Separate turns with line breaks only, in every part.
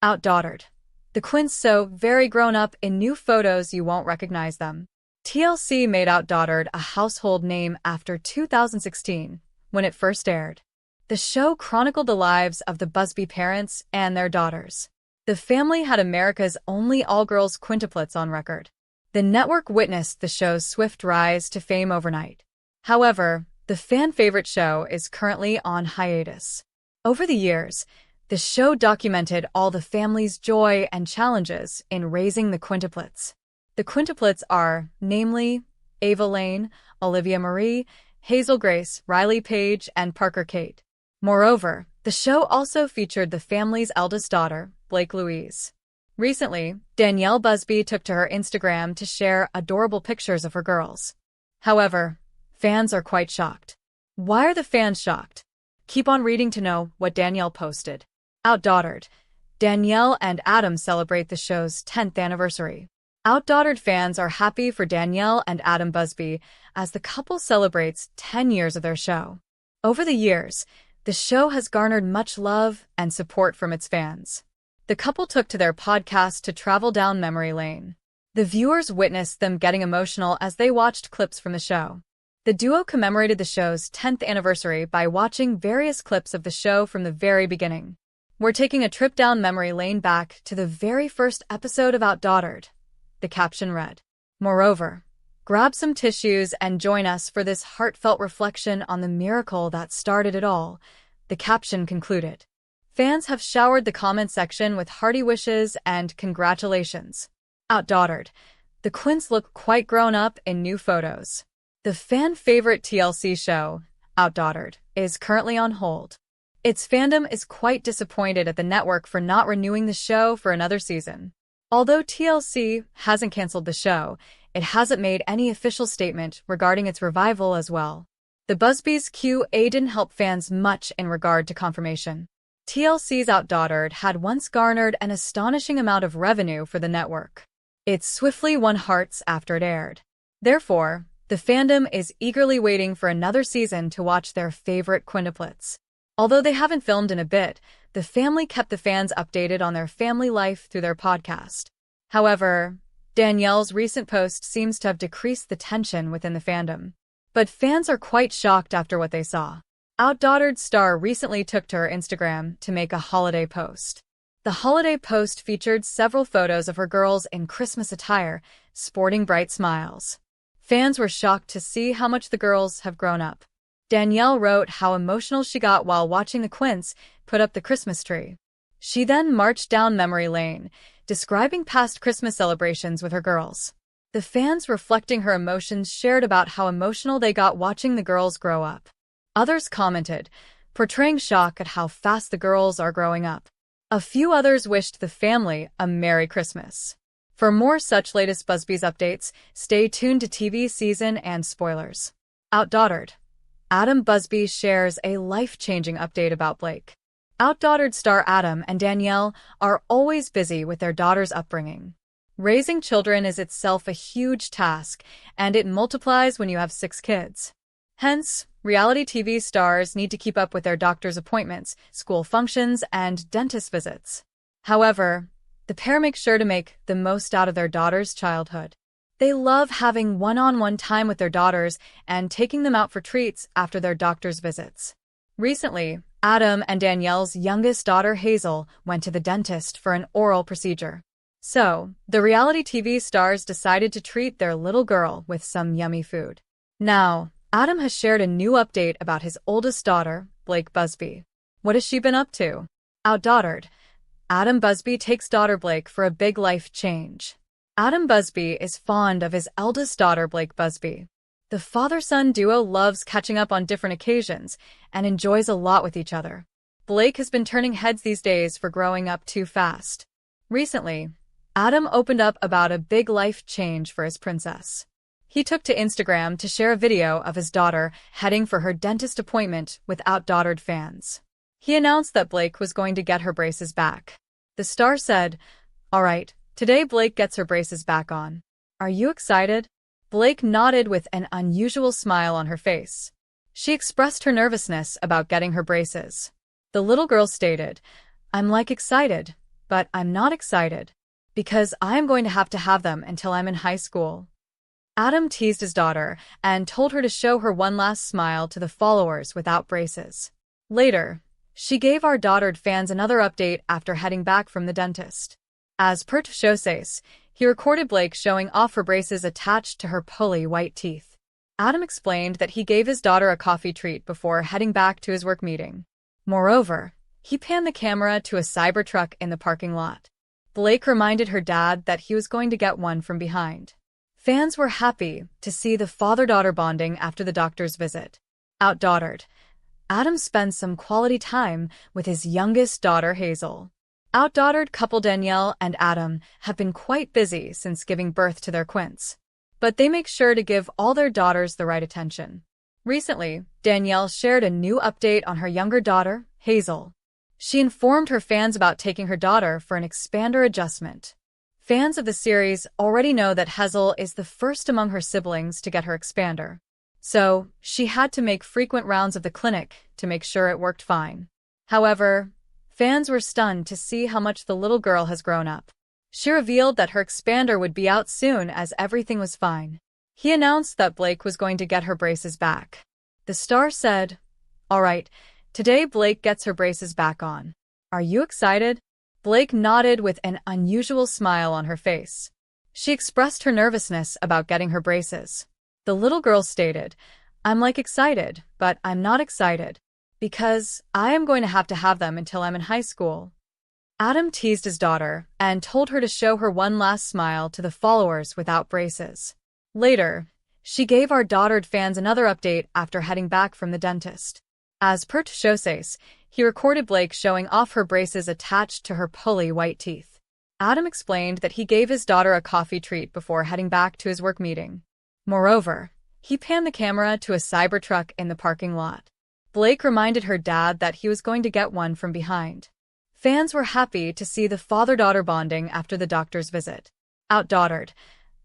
OutDaughtered. The Quints so very grown up in new photos you won't recognize them. TLC made OutDaughtered a household name after 2016, when it first aired. The show chronicled the lives of the Busby parents and their daughters. The family had America's only all-girls quintuplets on record. The network witnessed the show's swift rise to fame overnight. However, the fan-favorite show is currently on hiatus. Over the years, the show documented all the family's joy and challenges in raising the quintuplets. The quintuplets are, namely, Ava Lane, Olivia Marie, Hazel Grace, Riley Page, and Parker Kate. Moreover, the show also featured the family's eldest daughter, Blake Louise. Recently, Danielle Busby took to her Instagram to share adorable pictures of her girls. However, fans are quite shocked. Why are the fans shocked? Keep on reading to know what Danielle posted. OutDaughtered. Danielle and Adam celebrate the show's 10th anniversary. OutDaughtered fans are happy for Danielle and Adam Busby as the couple celebrates 10 years of their show. Over the years, the show has garnered much love and support from its fans. The couple took to their podcast to travel down memory lane. The viewers witnessed them getting emotional as they watched clips from the show. The duo commemorated the show's 10th anniversary by watching various clips of the show from the very beginning. "We're taking a trip down memory lane back to the very first episode of OutDaughtered," the caption read. Moreover, "Grab some tissues and join us for this heartfelt reflection on the miracle that started it all," the caption concluded. Fans have showered the comment section with hearty wishes and congratulations. OutDaughtered. The Quints look quite grown up in new photos. The fan-favorite TLC show, OutDaughtered, is currently on hold. Its fandom is quite disappointed at the network for not renewing the show for another season. Although TLC hasn't canceled the show, it hasn't made any official statement regarding its revival as well. The Busby's Q&A didn't help fans much in regard to confirmation. TLC's OutDaughtered had once garnered an astonishing amount of revenue for the network. It swiftly won hearts after it aired. Therefore, the fandom is eagerly waiting for another season to watch their favorite quintuplets. Although they haven't filmed in a bit, the family kept the fans updated on their family life through their podcast. However, Danielle's recent post seems to have decreased the tension within the fandom. But fans are quite shocked after what they saw. OutDaughtered star recently took to her Instagram to make a holiday post. The holiday post featured several photos of her girls in Christmas attire, sporting bright smiles. Fans were shocked to see how much the girls have grown up. Danielle wrote how emotional she got while watching the Quints put up the Christmas tree. She then marched down memory lane, describing past Christmas celebrations with her girls. The fans reflecting her emotions shared about how emotional they got watching the girls grow up. Others commented, portraying shock at how fast the girls are growing up. A few others wished the family a Merry Christmas. For more such latest Busby's updates, stay tuned to TV season and spoilers. OutDaughtered. Adam Busby shares a life-changing update about Blake. OutDaughtered star Adam and Danielle are always busy with their daughter's upbringing. Raising children is itself a huge task, and it multiplies when you have 6 kids. Hence, reality TV stars need to keep up with their doctor's appointments, school functions, and dentist visits. However, the pair make sure to make the most out of their daughter's childhood. They love having one-on-one time with their daughters and taking them out for treats after their doctor's visits. Recently, Adam and Danielle's youngest daughter Hazel went to the dentist for an oral procedure. So, the reality TV stars decided to treat their little girl with some yummy food. Now, Adam has shared a new update about his oldest daughter, Blake Busby. What has she been up to? OutDaughtered. Adam Busby takes daughter Blake for a big life change. Adam Busby is fond of his eldest daughter Blake Busby. The father-son duo loves catching up on different occasions and enjoys a lot with each other. Blake has been turning heads these days for growing up too fast. Recently, Adam opened up about a big life change for his princess. He took to Instagram to share a video of his daughter heading for her dentist appointment with OutDaughtered fans. He announced that Blake was going to get her braces back. The star said, "All right, today Blake gets her braces back on. Are you excited?" Blake nodded with an unusual smile on her face. She expressed her nervousness about getting her braces. The little girl stated, "I'm excited. but I'm not excited, because I'm going to have them until I'm in high school. Adam teased his daughter and told her to show her one last smile to the followers without braces. Later, she gave our Daughtered fans another update after heading back from the dentist. As per Showsace, he recorded Blake showing off her braces attached to her pearly white teeth. Adam explained that he gave his daughter a coffee treat before heading back to his work meeting. Moreover, he panned the camera to a Cybertruck in the parking lot. Blake reminded her dad that he was going to get one from behind. Fans were happy to see the father-daughter bonding after the doctor's visit. OutDaughtered. Adam spends some quality time with his youngest daughter, Hazel. OutDaughtered couple Danielle and Adam have been quite busy since giving birth to their Quints, but they make sure to give all their daughters the right attention. Recently, Danielle shared a new update on her younger daughter, Hazel. She informed her fans about taking her daughter for an expander adjustment. Fans of the series already know that Hazel is the first among her siblings to get her expander, so she had to make frequent rounds of the clinic to make sure it worked fine. However, fans were stunned to see how much the little girl has grown up. She revealed that her expander would be out soon as everything was fine. He announced that Blake was going to get her braces back. The star said, "All right, today Blake gets her braces back on. Are you excited?" Blake nodded with an unusual smile on her face. She expressed her nervousness about getting her braces. The little girl stated, "I'm excited, but I'm not excited, because I am going to have them until I'm in high school." Adam teased his daughter and told her to show her one last smile to the followers without braces. Later, she gave our Daughtered fans another update after heading back from the dentist. As per Showsace, he recorded Blake showing off her braces attached to her pearly white teeth. Adam explained that he gave his daughter a coffee treat before heading back to his work meeting. Moreover, he panned the camera to a Cybertruck in the parking lot. Blake reminded her dad that he was going to get one from behind. Fans were happy to see the father-daughter bonding after the doctor's visit. OutDaughtered.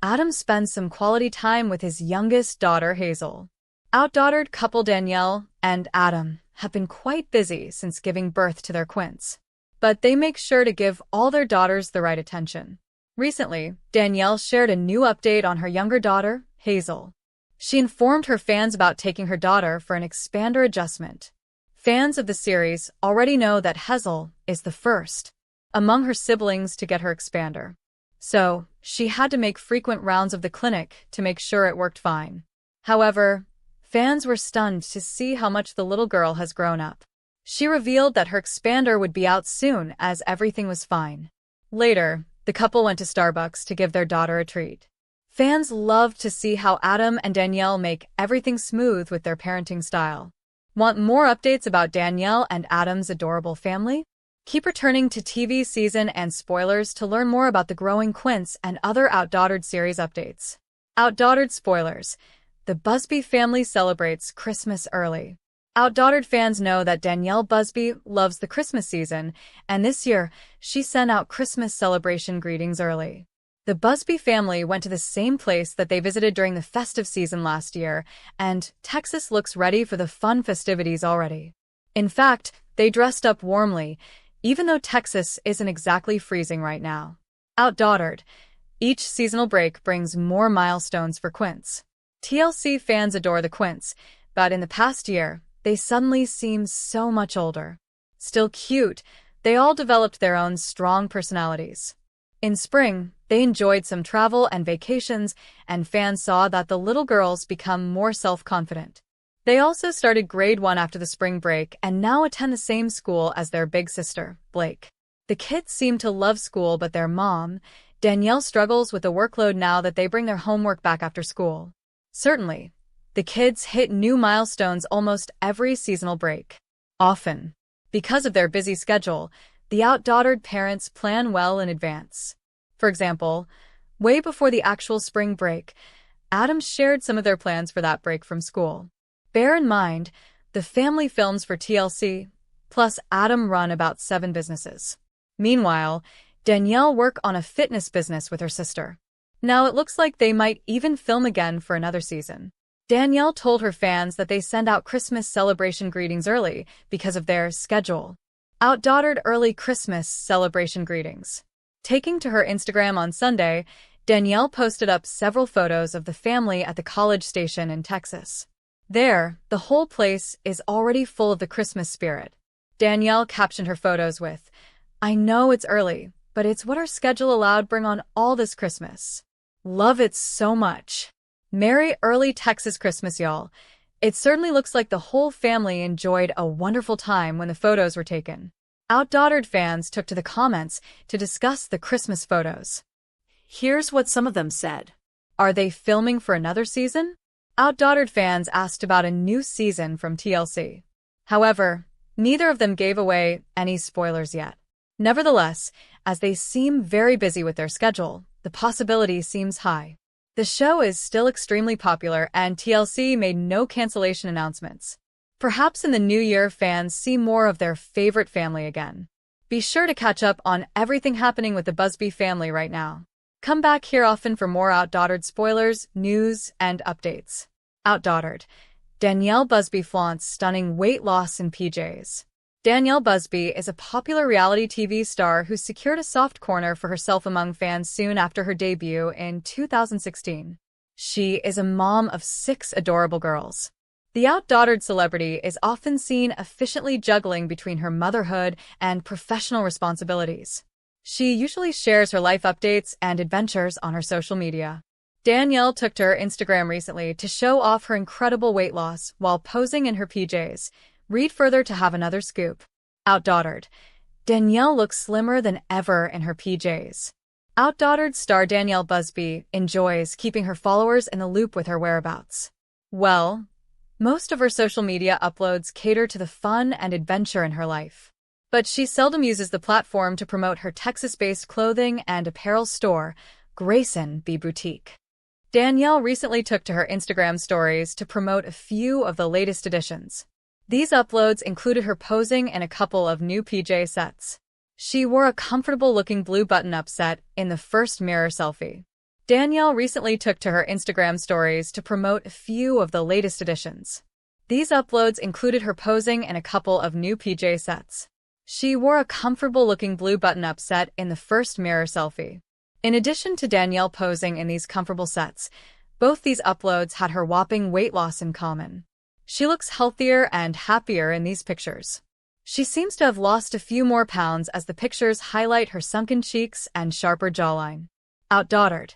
Adam spends some quality time with his youngest daughter, Hazel. OutDaughtered couple Danielle and Adam have been quite busy since giving birth to their Quints, but they make sure to give all their daughters the right attention. Recently, Danielle shared a new update on her younger daughter, Hazel. She informed her fans about taking her daughter for an expander adjustment. Fans of the series already know that Hazel is the first among her siblings to get her expander, so she had to make frequent rounds of the clinic to make sure it worked fine. However, fans were stunned to see how much the little girl has grown up. She revealed that her expander would be out soon as everything was fine. Later, the couple went to Starbucks to give their daughter a treat. Fans loved to see how Adam and Danielle make everything smooth with their parenting style. Want more updates about Danielle and Adam's adorable family? Keep returning to TV season and spoilers to learn more about the growing Quints and other OutDaughtered series updates. OutDaughtered spoilers. The Busby family celebrates Christmas early. OutDaughtered fans know that Danielle Busby loves the Christmas season, and this year, she sent out Christmas celebration greetings early. The Busby family went to the same place that they visited during the festive season last year, and Texas looks ready for the fun festivities already. In fact, they dressed up warmly, even though Texas isn't exactly freezing right now. OutDaughtered. Each seasonal break brings more milestones for Quints. TLC fans adore the Quints, but in the past year, they suddenly seem so much older. Still cute, they all developed their own strong personalities. In spring, they enjoyed some travel and vacations, and fans saw that the little girls become more self-confident. They also started grade 1 after the spring break and now attend the same school as their big sister, Blake. The kids seem to love school, but their mom, Danielle, struggles with the workload now that they bring their homework back after school. Certainly, the kids hit new milestones almost every seasonal break. Often, because of their busy schedule, the OutDaughtered parents plan well in advance. For example, way before the actual spring break, Adam shared some of their plans for that break from school. Bear in mind, the family films for TLC, plus Adam run about 7 businesses. Meanwhile, Danielle works on a fitness business with her sister. Now it looks like they might even film again for another season. Danielle told her fans that they send out Christmas celebration greetings early because of their schedule. OutDaughtered early Christmas celebration greetings. Taking to her Instagram on Sunday, Danielle posted up several photos of the family at the College Station in Texas. There, the whole place is already full of the Christmas spirit. Danielle captioned her photos with, "I know it's early, but it's what our schedule allowed bring on all this Christmas. Love it so much. Merry early Texas Christmas, y'all." It certainly looks like the whole family enjoyed a wonderful time when the photos were taken. OutDaughtered fans took to the comments to discuss the Christmas photos. Here's what some of them said. Are they filming for another season? OutDaughtered fans asked about a new season from TLC. However, neither of them gave away any spoilers yet. Nevertheless, as they seem very busy with their schedule, the possibility seems high. The show is still extremely popular and TLC made no cancellation announcements. Perhaps in the new year fans see more of their favorite family again. Be sure to catch up on everything happening with the Busby family right now. Come back here often for more OutDaughtered spoilers, news, and updates. OutDaughtered. Danielle Busby flaunts stunning weight loss in PJs. Danielle Busby is a popular reality TV star who secured a soft corner for herself among fans soon after her debut in 2016. She is a mom of 6 adorable girls. The OutDaughtered celebrity is often seen efficiently juggling between her motherhood and professional responsibilities. She usually shares her life updates and adventures on her social media. Danielle took to her Instagram recently to show off her incredible weight loss while posing in her PJs. Read further to have another scoop. OutDaughtered. Danielle looks slimmer than ever in her PJs. OutDaughtered star Danielle Busby enjoys keeping her followers in the loop with her whereabouts. Well, most of her social media uploads cater to the fun and adventure in her life. But she seldom uses the platform to promote her Texas-based clothing and apparel store, Grayson B Boutique. Danielle recently took to her Instagram stories to promote a few of the latest additions. These uploads included her posing in a couple of new PJ sets. She wore a comfortable-looking blue button-up set in the first mirror selfie. Danielle recently took to her Instagram stories to promote a few of the latest additions. These uploads included her posing in a couple of new PJ sets. She wore a comfortable-looking blue button-up set in the first mirror selfie. In addition to Danielle posing in these comfortable sets, both these uploads had her whopping weight loss in common. She looks healthier and happier in these pictures. She seems to have lost a few more pounds as the pictures highlight her sunken cheeks and sharper jawline. OutDaughtered.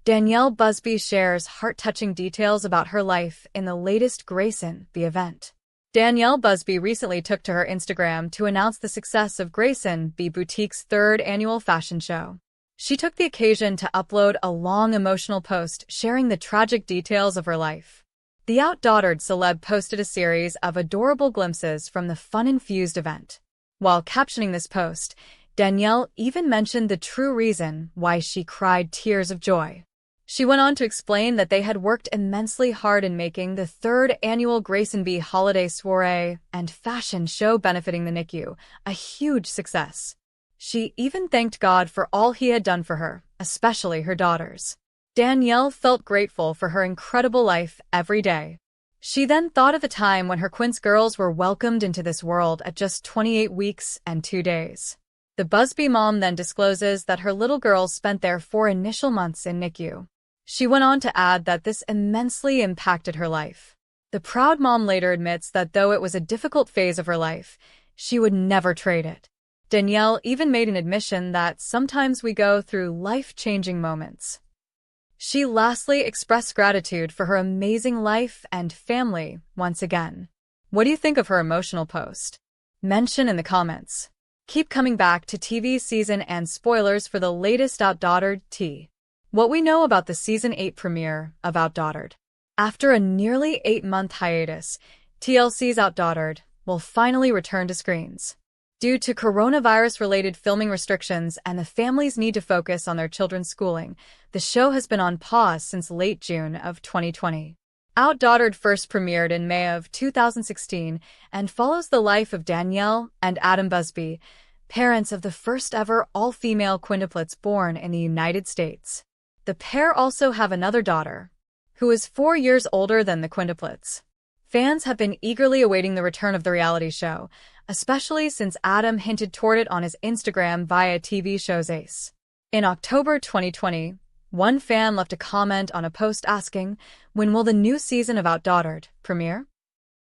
Danielle Busby shares heart-touching details about her life in the latest Grayson B event. Danielle Busby recently took to her Instagram to announce the success of Grayson B Boutique's 3rd annual fashion show. She took the occasion to upload a long emotional post sharing the tragic details of her life. The OutDaughtered celeb posted a series of adorable glimpses from the fun-infused event. While captioning this post, Danielle even mentioned the true reason why she cried tears of joy. She went on to explain that they had worked immensely hard in making the 3rd annual Grayson B holiday soiree and fashion show benefiting the NICU a huge success. She even thanked God for all he had done for her, especially her daughters. Danielle felt grateful for her incredible life every day. She then thought of the time when her Quints girls were welcomed into this world at just 28 weeks and 2 days. The Busby mom then discloses that her little girls spent their 4 initial months in NICU. She went on to add that this immensely impacted her life. The proud mom later admits that though it was a difficult phase of her life, she would never trade it. Danielle even made an admission that sometimes we go through life-changing moments. She lastly expressed gratitude for her amazing life and family once again. What do you think of her emotional post? Mention in the comments. Keep coming back to TV season and spoilers for the latest OutDaughtered tea. What we know about the Season 8 premiere of OutDaughtered. After a nearly 8-month hiatus, TLC's OutDaughtered will finally return to screens. Due to coronavirus-related filming restrictions and the family's need to focus on their children's schooling, the show has been on pause since late June of 2020. OutDaughtered first premiered in May of 2016 and follows the life of Danielle and Adam Busby, parents of the first-ever all-female quintuplets born in the United States. The pair also have another daughter, who is 4 years older than the quintuplets. Fans have been eagerly awaiting the return of the reality show, especially since Adam hinted toward it on his Instagram via TV show's Ace. In October 2020, one fan left a comment on a post asking, "When will the new season of OutDaughtered premiere?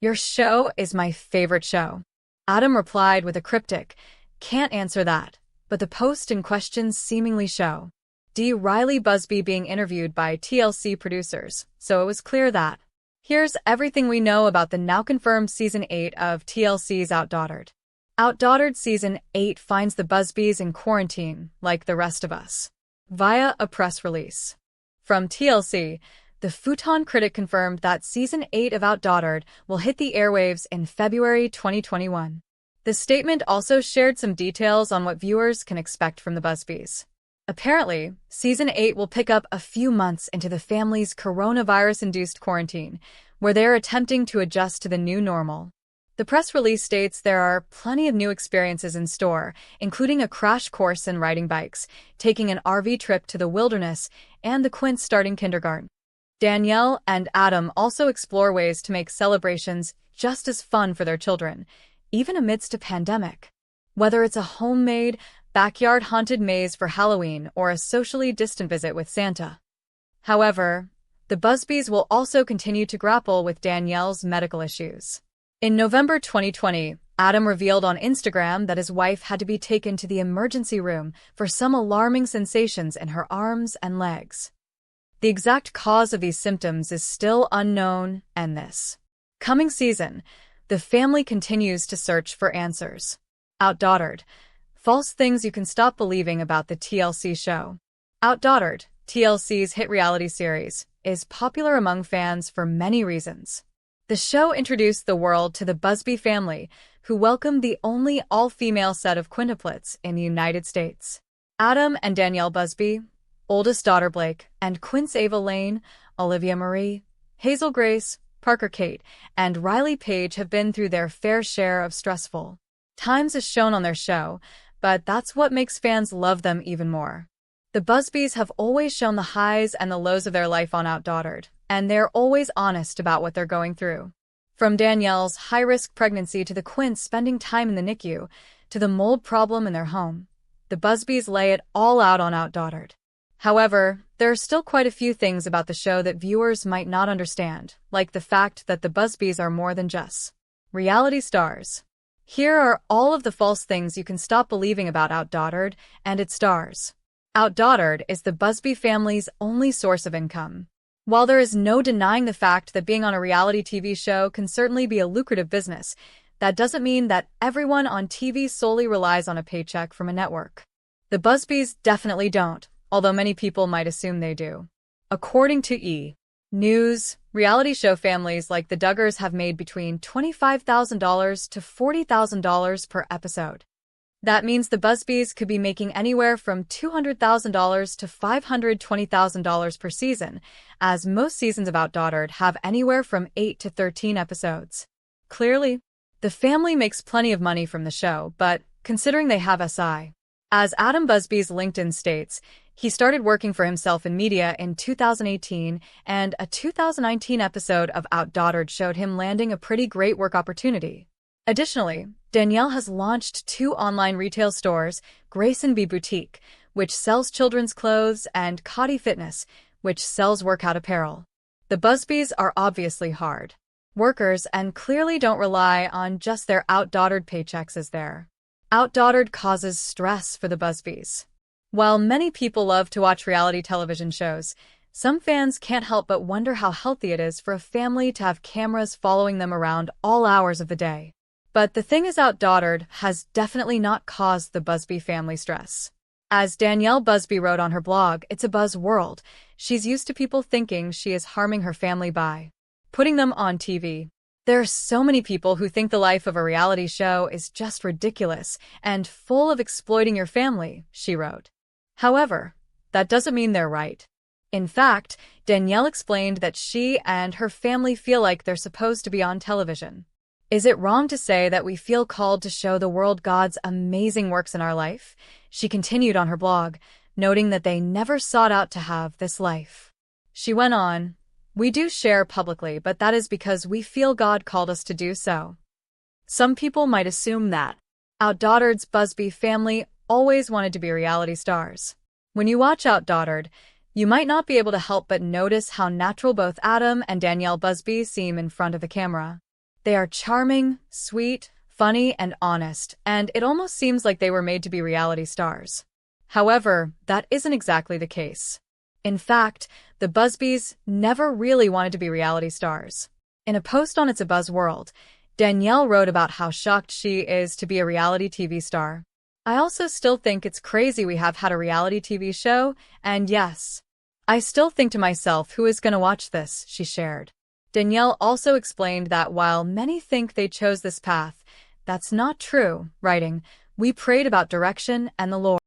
Your show is my favorite show." Adam replied with a cryptic, "Can't answer that," but the post in question seemingly show Riley Busby being interviewed by TLC producers, so it was clear that. Here's everything we know about the now-confirmed Season 8 of TLC's OutDaughtered. OutDaughtered Season 8 finds the Busbys in quarantine, like the rest of us. Via a press release from TLC, the Futon critic confirmed that Season 8 of OutDaughtered will hit the airwaves in February 2021. The statement also shared some details on what viewers can expect from the Busbys. Apparently, Season 8 will pick up a few months into the family's coronavirus-induced quarantine, where they're attempting to adjust to the new normal. The press release states there are plenty of new experiences in store, including a crash course in riding bikes, taking an RV trip to the wilderness, and the Quints starting kindergarten. Danielle and Adam also explore ways to make celebrations just as fun for their children, even amidst a pandemic. Whether it's a homemade, backyard haunted maze for Halloween or a socially distant visit with Santa. However, the Busbys will also continue to grapple with Danielle's medical issues. In November 2020, Adam revealed on Instagram that his wife had to be taken to the emergency room for some alarming sensations in her arms and legs. The exact cause of these symptoms is still unknown, and this coming season, the family continues to search for answers. OutDaughtered. False things you can stop believing about the TLC show. OutDaughtered, TLC's hit reality series, is popular among fans for many reasons. The show introduced the world to the Busby family, who welcomed the only all-female set of quintuplets in the United States. Adam and Danielle Busby, oldest daughter Blake, and Quints Ava Lane, Olivia Marie, Hazel Grace, Parker Kate, and Riley Page have been through their fair share of stressful times as shown on their show, but that's what makes fans love them even more. The Busbys have always shown the highs and the lows of their life on OutDaughtered, and they're always honest about what they're going through. From Danielle's high-risk pregnancy to the Quints spending time in the NICU, to the mold problem in their home, the Busbys lay it all out on OutDaughtered. However, there are still quite a few things about the show that viewers might not understand, like the fact that the Busbys are more than just reality stars. Here are all of the false things you can stop believing about OutDaughtered and its stars. OutDaughtered is the Busby family's only source of income. While there is no denying the fact that being on a reality TV show can certainly be a lucrative business, that doesn't mean that everyone on TV solely relies on a paycheck from a network. The Busbys definitely don't, although many people might assume they do. According to E! News, reality show families like the Duggars have made between $25,000 to $40,000 per episode. That means the Busbys could be making anywhere from $200,000 to $520,000 per season, as most seasons of OutDaughtered have anywhere from 8 to 13 episodes. Clearly, the family makes plenty of money from the show, but considering they have SI. As Adam Busby's LinkedIn states, he started working for himself in media in 2018, and a 2019 episode of OutDaughtered showed him landing a pretty great work opportunity. Additionally, Danielle has launched 2 online retail stores, Grace and B Boutique, which sells children's clothes, and Cotty Fitness, which sells workout apparel. The Busbys are obviously hard workers and clearly don't rely on just their OutDaughtered paychecks as their OutDaughtered causes stress for the Busbys. While many people love to watch reality television shows, some fans can't help but wonder how healthy it is for a family to have cameras following them around all hours of the day. But the thing is, OutDaughtered has definitely not caused the Busby family stress. As Danielle Busby wrote on her blog, "It's a buzz world. She's used to people thinking she is harming her family by putting them on TV. There are so many people who think the life of a reality show is just ridiculous and full of exploiting your family," she wrote. However, that doesn't mean they're right. In fact, Danielle explained that she and her family feel like they're supposed to be on television. "Is it wrong to say that we feel called to show the world God's amazing works in our life?" She continued on her blog, noting that they never sought out to have this life. She went on, We do share publicly, but that is because we feel God called us to do so. Some people might assume that OutDaughtered's Busby family always wanted to be reality stars. When you watch OutDaughtered, you might not be able to help but notice how natural both Adam and Danielle Busby seem in front of the camera. They are charming, sweet, funny, and honest, and it almost seems like they were made to be reality stars. However, that isn't exactly the case. In fact, the Busbys never really wanted to be reality stars. In a post on It's a Buzz World, Danielle wrote about how shocked she is to be a reality TV star. I also still think it's crazy we have had a reality TV show, and yes, I still think to myself, who is going to watch this, she shared. Danielle also explained that while many think they chose this path, that's not true, writing, "We prayed about direction and the Lord